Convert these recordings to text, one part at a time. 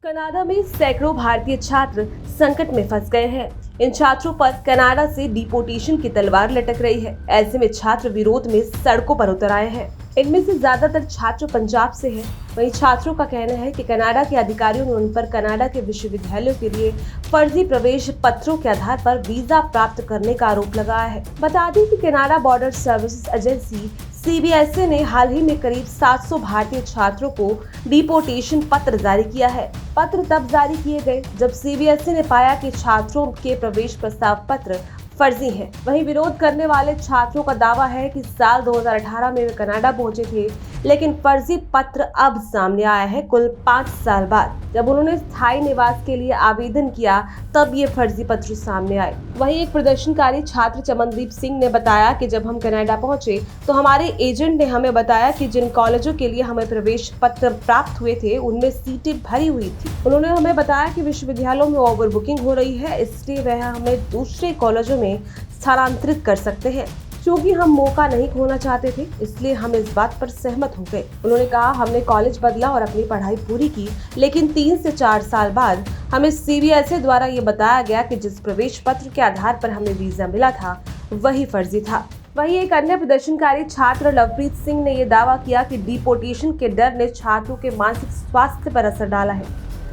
Canada में सैकड़ों भारतीय छात्र संकट में फंस गए हैं। इन छात्रों पर कनाडा से डिपोटेशन की तलवार लटक रही है। ऐसे में छात्र विरोध में सड़कों पर उतर आए हैं। इनमें से ज्यादातर छात्र पंजाब से हैं। वहीं छात्रों का कहना है कि कनाडा के अधिकारियों ने उन पर कनाडा के विश्वविद्यालयों के लिए फर्जी प्रवेश पत्रों के आधार पर वीजा प्राप्त करने का आरोप लगाया है। बता दें कि Canada border services agency CBSE ने हाल ही में करीब 700 भारतीय छात्रों को डिपोटेशन पत्र जारी किया है। पत्र तब जारी किए गए जब CBSE ने पाया कि छात्रों के प्रवेश प्रस्ताव पत्र फर्जी हैं। वहीं विरोध करने वाले छात्रों का दावा है कि साल 2018 में वे कनाडा पहुंचे थे, लेकिन फर्जी पत्र अब सामने आया है कुल 5 साल बाद। जब उन्होंने स्थायी निवास के लिए आवेदन किया तब ये फर्जी पत्र सामने आए। वहीं एक प्रदर्शनकारी छात्र चमनदीप सिंह ने बताया कि जब हम कनाडा पहुंचे तो हमारे एजेंट ने हमें बताया कि जिन कॉलेजों के लिए हमें प्रवेश पत्र प्राप्त हुए थे उनमें सीटें भरी हुई थी। उन्होंने हमें बताया कि विश्वविद्यालयों में ओवर बुकिंग हो रही है, इसलिए वह हमें दूसरे कॉलेजों में स्थानांतरित कर सकते हैं। क्योंकि हम मौका नहीं खोना चाहते थे, इसलिए हम इस बात पर सहमत हो गए। उन्होंने कहा, हमने कॉलेज बदला और अपनी पढ़ाई पूरी की, लेकिन 3 से 4 साल बाद हमें CBSE द्वारा ये बताया गया कि जिस प्रवेश पत्र के आधार पर हमें वीजा मिला था वही फर्जी था। वहीं एक अन्य प्रदर्शनकारी छात्र लवप्रीत सिंह ने यह दावा किया कि डिपोटेशन के डर ने छात्रों के मानसिक स्वास्थ्य पर असर डाला है,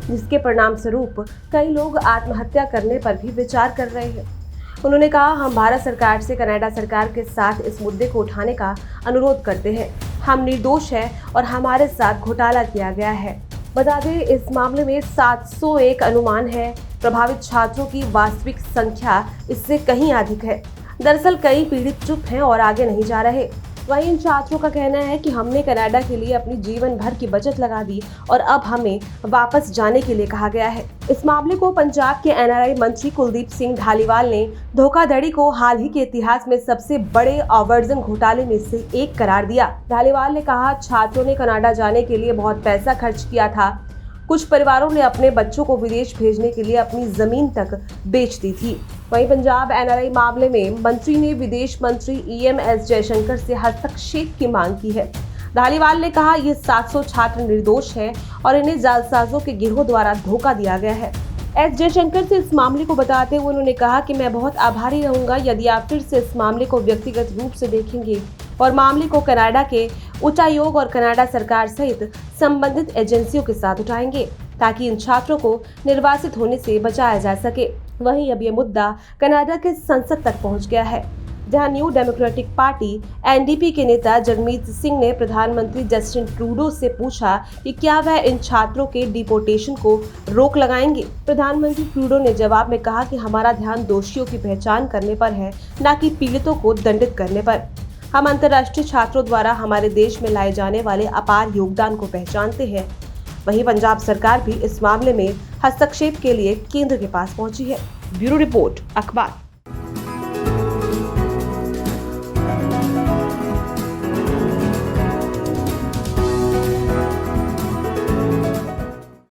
जिसके परिणाम स्वरूप कई लोग आत्महत्या करने पर भी विचार कर रहे हैं। उन्होंने कहा, हम भारत सरकार से कनाडा सरकार के साथ इस मुद्दे को उठाने का अनुरोध करते हैं। हम निर्दोष हैं और हमारे साथ घोटाला किया गया है। बता दें, इस मामले में 701 अनुमान है। प्रभावित छात्रों की वास्तविक संख्या इससे कहीं अधिक है। दरअसल कई पीड़ित चुप हैं और आगे नहीं जा रहे। वहीं इन छात्रों का कहना है कि हमने कनाडा के लिए अपनी जीवन भर की बचत लगा दी और अब हमें वापस जाने के लिए कहा गया है। इस मामले को पंजाब के NRI मंत्री कुलदीप सिंह धालीवाल ने धोखाधड़ी को हाल ही के इतिहास में सबसे बड़े आवर्जन घोटाले में से एक करार दिया। धालीवाल ने कहा, छात्रों ने कनाडा जाने के लिए बहुत पैसा खर्च किया था। कुछ परिवारों ने अपने बच्चों को विदेश भेजने के लिए अपनी जमीन तक बेच दी थी। वहीं पंजाब NRI मामले में मंत्री ने विदेश मंत्री EMS जयशंकर से हस्तक्षेप की मांग की है। धालीवाल ने कहा, ये 700 छात्र निर्दोष हैं और इन्हें जालसाजों के गिरोह द्वारा धोखा दिया गया है। एस जयशंकर से इस मामले को बताते हुए उन्होंने कहा कि मैं बहुत आभारी रहूंगा यदि आप फिर से इस मामले को व्यक्तिगत रूप से देखेंगे और मामले को कनाडा के उच्चायोग और कनाडा सरकार सहित संबंधित एजेंसियों के साथ उठाएंगे, ताकि इन छात्रों को निर्वासित होने से बचाया जा सके। वहीं अब ये मुद्दा कनाडा के संसद तक पहुंच गया है, जहां न्यू डेमोक्रेटिक पार्टी NDP के नेता जगमीत सिंह ने प्रधानमंत्री जस्टिन ट्रूडो से पूछा कि क्या वह इन छात्रों के डिपोटेशन को रोक लगाएंगे। प्रधानमंत्री ट्रूडो ने जवाब में कहा कि हमारा ध्यान दोषियों की पहचान करने पर है, न कि पीड़ितों को दंडित करने पर। हम अंतर्राष्ट्रीय छात्रों द्वारा हमारे देश में लाए जाने वाले अपार योगदान को पहचानते हैं। वहीं पंजाब सरकार भी इस मामले में हस्तक्षेप के लिए केंद्र के पास पहुंची है। ब्यूरो रिपोर्ट, अखबार।